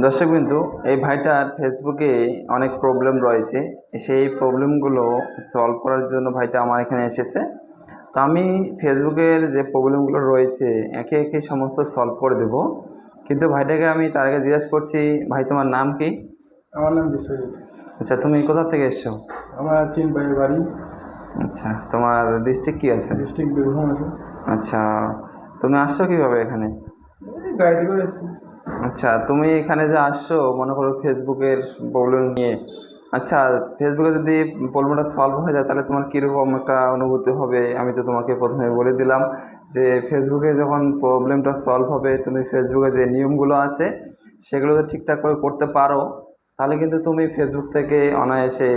দর্শকবিন্দু, এই ভাইটার ফেসবুকে অনেক প্রবলেম রয়েছে। সেই প্রবলেমগুলো সলভ করার জন্য ভাইটা আমার এখানে এসেছে। তো আমি ফেসবুকের যে প্রবলেমগুলো রয়েছে একে একে সমস্ত সলভ করে দেব। কিন্তু ভাইটাকে আমি তার আগে জিজ্ঞাসা করছি, ভাই তোমার নাম কি? আমার নাম বিশ্বজিৎ। আচ্ছা, তুমি কোথা থেকে এসছো? আমার চিনপাইয়ের বাড়ি। আচ্ছা, তোমার ডিস্ট্রিক্ট কি আছে? ডিস্ট্রিক্ট বীরভূম আছে। আচ্ছা, তুমি আসছো কিভাবে এখানে? এই গাড়িতে করে এসেছি। আচ্ছা, তুমি এখানে যে আসছো মনে করো ফেসবুকের প্রবলেম নিয়ে। আচ্ছা, ফেসবুকে যদি প্রবলেমটা সলভ হয়ে যায় তাহলে তোমার কীরকম একটা অনুভূতি হবে? আমি তো তোমাকে প্রথমে বলে দিলাম যে ফেসবুকে যখন প্রবলেমটা সলভ হবে, তুমি ফেসবুকে যে নিয়মগুলো আছে সেগুলো যদি ঠিকঠাক করে করতে পারো তাহলে কিন্তু তুমি ফেসবুক থেকে অনায়াসে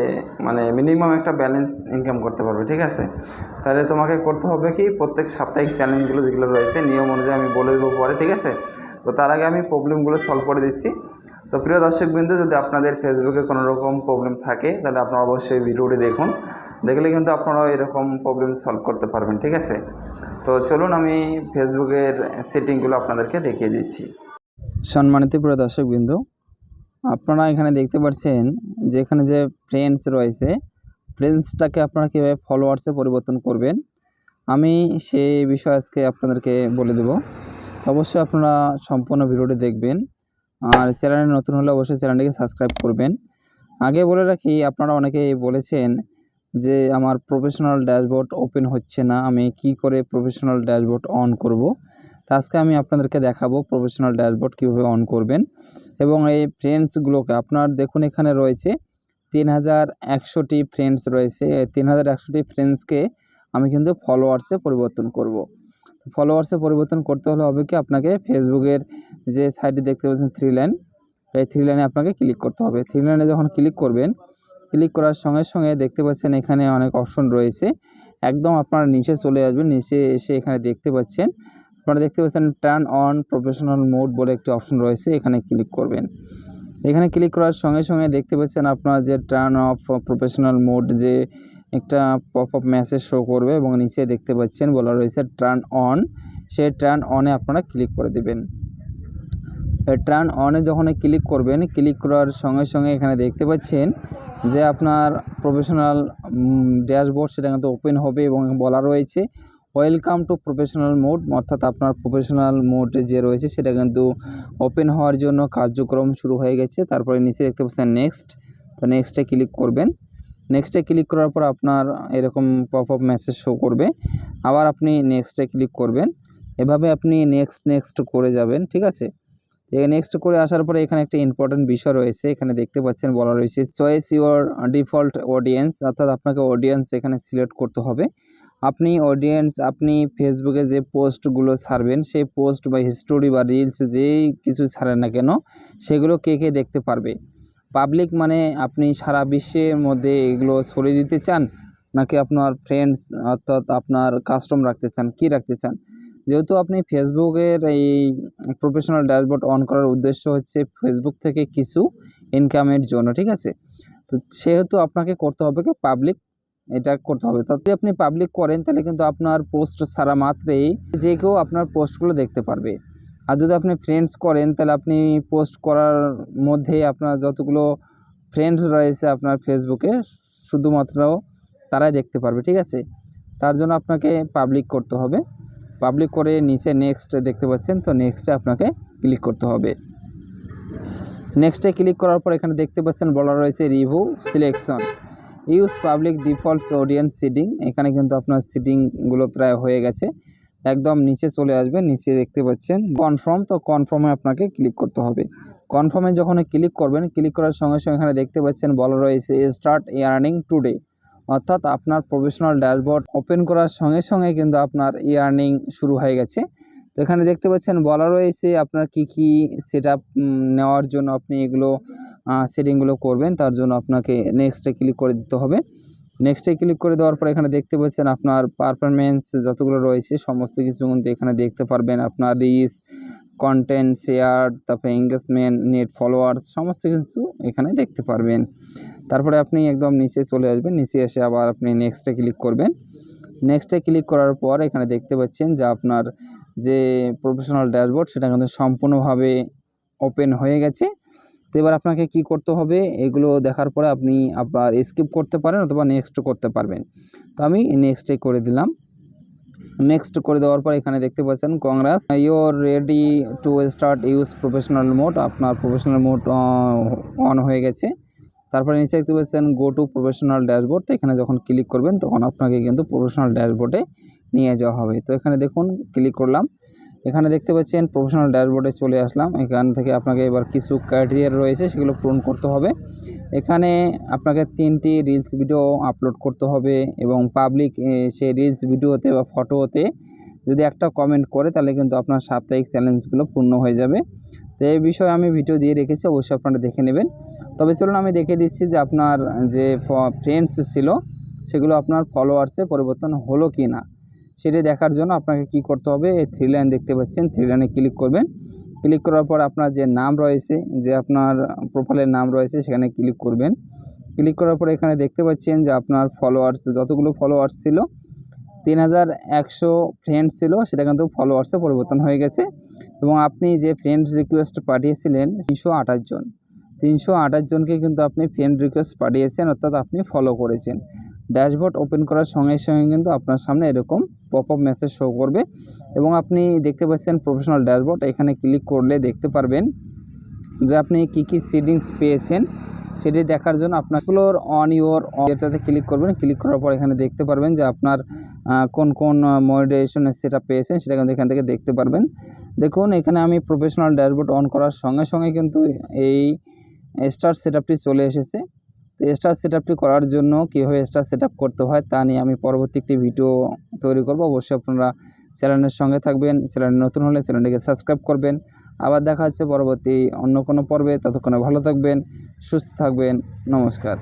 মানে মিনিমাম একটা ব্যালেন্স ইনকাম করতে পারবে। ঠিক আছে? তাহলে তোমাকে করতে হবে কি, প্রত্যেক সাপ্তাহিক চ্যালেঞ্জগুলো যেগুলো রয়েছে নিয়ম অনুযায়ী আমি বলে দেবো পরে। ঠিক আছে? তো তার আগে আমি প্রবলেমগুলো সলভ করে দিচ্ছি। তো প্রিয় দর্শকবৃন্দ, যদি আপনাদের ফেসবুকে কোনো রকম প্রবলেম থাকে তাহলে আপনারা অবশ্যই ভিডিওটি দেখুন। দেখলে কিন্তু আপনারাও এরকম প্রবলেম সলভ করতে পারবেন। ঠিক আছে? তো চলুন আমি ফেসবুকের সেটিংগুলো আপনাদেরকে দেখিয়ে দিচ্ছি। সম্মানিত প্রিয় দর্শকবৃন্দ, আপনারা এখানে দেখতে পাচ্ছেন যে এখানে যে ফ্রেন্ডস রয়েছে, ফ্রেন্ডসটাকে আপনারা কীভাবে ফলোয়ার্সে পরিবর্তন করবেন আমি সেই বিষয়ে আজকে আপনাদেরকে বলে দেব। অবশ্যই আপনারা সম্পূর্ণ ভিডিওটি দেখবেন। আর চ্যানেলে নতুন হলে অবশ্যই চ্যানেলটিকে সাবস্ক্রাইব করবেন। আগে বলে রাখি, আপনারা অনেকেই বলেছেন যে আমার প্রফেশনাল ড্যাশবোর্ড ওপেন হচ্ছে না, আমি কি করে প্রফেশনাল ড্যাশবোর্ড অন করব। তো আজকে আমি আপনাদেরকে দেখাবো প্রফেশনাল ড্যাশবোর্ড কীভাবে অন করবেন। এবং এই ফ্রেন্ডসগুলোকে আপনার দেখুন, এখানে রয়েছে 3100টি ফ্রেন্ডস রয়েছে। 3100টি ফ্রেন্ডসকে আমি কিন্তু ফলোয়ার্সে পরিবর্তন করব। ফলোয়ার্সে পরিবর্তন করতে হলে হবে কি, আপনাকে ফেসবুকের যে সাইডে দেখতে পাচ্ছেন থ্রি লাইন, এই থ্রি লাইনে আপনাকে ক্লিক করতে হবে। থ্রি লাইনে যখন ক্লিক করবেন, ক্লিক করার সঙ্গে সঙ্গে দেখতে পাচ্ছেন এখানে অনেক অপশন রয়েছে। একদম আপনারা নিচে চলে আসবেন। নিচে এসে এখানে দেখতে পাচ্ছেন, আপনারা দেখতে পাচ্ছেন টার্ন অন প্রফেশনাল মোড বলে একটি অপশন রয়েছে, এখানে ক্লিক করবেন। এখানে ক্লিক করার সঙ্গে সঙ্গে দেখতে পাচ্ছেন আপনার যে টার্ন অফ প্রফেশনাল মোড যে একটা পপ আপ মেসেজ শো করবে এবং নিচে দেখতে পাচ্ছেন বলা রয়েছে টার্ন অন। সেই টার্ন অনে আপনারা ক্লিক করে দেবেন। টার্ন অনে যখন ক্লিক করবেন, ক্লিক করার সঙ্গে সঙ্গে এখানে দেখতে পাচ্ছেন যে আপনার প্রফেশনাল ড্যাশবোর্ড সেটা কিন্তু ওপেন হবে এবং বলা রয়েছে ওয়েলকাম টু প্রফেশনাল মোড, অর্থাৎ আপনার প্রফেশনাল মোড যে রয়েছে সেটা কিন্তু ওপেন হওয়ার জন্য কার্যক্রম শুরু হয়ে গেছে। তারপরে নিচে দেখতে পাচ্ছেন নেক্সট, তো নেক্সটে ক্লিক করবেন। নেক্সটে ক্লিক করার পর আপনার এরকম পপ আপ মেসেজ শো করবে, আবার আপনি নেক্সটে ক্লিক করবেন। এভাবে আপনি নেক্সট করে যাবেন। ঠিক আছে? নেক্সট করে আসার পরে এখানে একটা ইম্পর্টেন্ট বিষয় রয়েছে, এখানে দেখতে পাচ্ছেন বলা রয়েছে চয়েস ইউর ডিফল্ট অডিয়েন্স, অর্থাৎ আপনাকে অডিয়েন্স এখানে সিলেক্ট করতে হবে। আপনি অডিয়েন্স, আপনি ফেসবুকে যে পোস্টগুলো ছাড়বেন সেই পোস্ট বা হিস্টোরি বা রিলস যেই কিছু ছাড়েন না কেন সেগুলো কে কে দেখতে পারবে। পাবলিক মানে আপনি সারা বিশ্বের মধ্যে এগুলো ছড়িয়ে দিতে চান, নাকি আপনার ফ্রেন্ডস অর্থাৎ আপনার কাস্টম রাখতে চান, কি রাখতে চান। যেহেতু আপনি ফেসবুকের এই প্রফেশনাল ড্যাশবোর্ড অন করার উদ্দেশ্য হচ্ছে ফেসবুক থেকে কিছু ইনকামের জন্য। ঠিক আছে? তো সেহেতু আপনাকে করতে হবে কি পাবলিক, এটা করতে হবে। তাতে আপনি পাবলিক করেন তাহলে কিন্তু আপনার পোস্ট ছাড়া মাত্রেই যে কেউ আপনার পোস্টগুলো দেখতে পারবে। আর যদি আপনি ফ্রেন্ডস করেন তাহলে আপনি পোস্ট করার মধ্যে আপনার যতগুলো ফ্রেন্ডস রয়েছে আপনার ফেসবুকে শুধুমাত্র তারাই দেখতে পারবে। ঠিক আছে? তার জন্য আপনাকে পাবলিক করতে হবে। পাবলিক করে নিচে নেক্সট দেখতে পাচ্ছেন, তো নেক্সটে আপনাকে ক্লিক করতে হবে। নেক্সটে ক্লিক করার পর এখানে দেখতে পাচ্ছেন বলা রয়েছে review selection, use public default audience setting. এখানে কিন্তু আপনার সিটিংগুলো প্রায় হয়ে গেছে। একদম নিচে চলে আসবেন, নিচে দেখতে পাচ্ছেন কনফার্ম, তো কনফার্মে আপনাকে ক্লিক করতে হবে। কনফার্মে যখন ক্লিক করবেন, ক্লিক করার সঙ্গে সঙ্গে এখানে দেখতে পাচ্ছেন বলা রয়েছে স্টার্ট ইয়ার্নিং টুডে, অর্থাৎ আপনার প্রফেশনাল ড্যাশবোর্ড ওপেন করার সঙ্গে সঙ্গে কিন্তু আপনার ইয়ার্নিং শুরু হয়ে গেছে। তো এখানে দেখতে পাচ্ছেন বলা রয়েছে আপনার কি কি সেটআপ নেওয়ার জন্য আপনি এগুলো সেটিংগুলো করবেন, তার জন্য আপনাকে নেক্সটে ক্লিক করে দিতে হবে। নেক্সটে ক্লিক করে দেওয়ার পর এখানে দেখতে পাচ্ছেন আপনার পারফরমেন্স যতগুলো রয়েছে সমস্ত কিছু কিন্তু এখানে দেখতে পারবেন। আপনার রিচ, কন্টেন্ট, শেয়ার, তারপরে এঙ্গেজমেন্ট, নেট ফলোয়ার্স সমস্ত কিছু এখানে দেখতে পারবেন। তারপরে আপনি একদম নিচে চলে আসবেন, নিচে এসে আবার আপনি নেক্সটে ক্লিক করবেন। নেক্সটে ক্লিক করার পর এখানে দেখতে পাচ্ছেন যে আপনার যে প্রফেশনাল ড্যাশবোর্ড সেটা কিন্তু সম্পূর্ণভাবে ওপেন হয়ে গেছে। তো এবার আপনাকে কি করতে হবে, এগুলো দেখার পরে আপনি আপনার স্কিপ করতে পারেন অথবা নেক্সট করতে পারবেন। তো আমি নেক্সটে করে দিলাম। নেক্সট করে দেওয়ার পর এখানে দেখতে পাচ্ছেন Congress your ready to start use professional mode, আপনার প্রফেশনাল মোড অন হয়ে গেছে। তারপরে নিচে দেখতে পাচ্ছেন গো টু প্রফেশনাল ড্যাশবোর্ড, তো এখানে যখন ক্লিক করবেন তখন আপনাকে কিন্তু প্রফেশনাল ড্যাশবোর্ডে নিয়ে যাওয়া হবে। তো এখানে দেখুন ক্লিক করলাম, এখানে দেখতে পাচ্ছেন প্রফেশনাল ড্যাশবোর্ডে চলে আসলাম। এখান থেকে আপনাকে এবার কিছু ক্রাইটেরিয়া রয়েছে সেগুলো পূরণ করতে হবে। এখানে আপনাকে 3টি রিলস ভিডিও আপলোড করতে হবে এবং পাবলিক সেই রিলস ভিডিওতে বা ফটোতে যদি একটা কমেন্ট করে তাহলে কিন্তু আপনার সাপ্তাহিক চ্যালেঞ্জগুলো পূর্ণ হয়ে যাবে। তো এই বিষয়ে আমি ভিডিও দিয়ে রেখেছি, অবশ্যই আপনারা দেখে নেবেন। তবে চলুন আমি দেখে দিচ্ছি যে আপনার যে ফ্রেন্ডস ছিল সেগুলো আপনার ফলোয়ার্সে পরিবর্তন হলো কি না সেটি দেখার জন্য আপনাকে কি করতে হবে, এই 3 লাইন দেখতে পাচ্ছেন, 3 লাইনে ক্লিক করবেন। ক্লিক করার পর আপনার যে নাম রয়েছে, যে আপনার প্রোফাইলের নাম রয়েছে সেখানে ক্লিক করবেন। ক্লিক করার পর এখানে দেখতে পাচ্ছেন যে আপনার ফলোয়ার্স যতগুলো ফলোয়ার্স ছিল 3100 ফ্রেন্ডস ছিল সেটা কিন্তু ফলোয়ার্সে পরিবর্তন হয়ে গেছে এবং আপনি যে ফ্রেন্ড রিকোয়েস্ট পাঠিয়েছিলেন 328 জন, 328 জনকে কিন্তু আপনি ফ্রেন্ড রিকোয়েস্ট পাঠিয়েছেন, অর্থাৎ আপনি ফলো করেছেন। ড্যাশবোর্ড ওপেন করার সঙ্গে সঙ্গে কিন্তু আপনার সামনে এরকম পপ আপ মেসেজ শো করবে এবং আপনি দেখতে পাচ্ছেন প্রফেশনাল ড্যাশবোর্ড, এখানে ক্লিক করলে দেখতে পারবেন যে আপনি কী কী সেটিংস পেয়েছেন সেটি দেখার জন্য আপনার ফ্লোর অন ইউর এটাতে ক্লিক করবেন। ক্লিক করার পর এখানে দেখতে পারবেন যে আপনার কোন কোন মনিটাইজেশনের সেটা পেয়েছেন সেটা কিন্তু এখান থেকে দেখতে পারবেন। দেখুন এখানে আমি প্রফেশনাল ড্যাশবোর্ড অন করার সঙ্গে সঙ্গে কিন্তু এই স্টার সেটআপটি চলে এসেছে। তো স্টার সেটআপটি করার জন্য কীভাবে স্টার সেটআপ করতে হয় তা নিয়ে আমি পরবর্তী একটি ভিডিও তৈরি করব। অবশ্যই আপনারা চ্যানেলের সঙ্গে থাকবেন, চ্যানেল নতুন হলে চ্যানেলটিকে সাবস্ক্রাইব করবেন। আবার দেখা হচ্ছে পরবর্তী অন্য কোনো পর্বে, ততক্ষণে ভালো থাকবেন, সুস্থ থাকবেন, নমস্কার।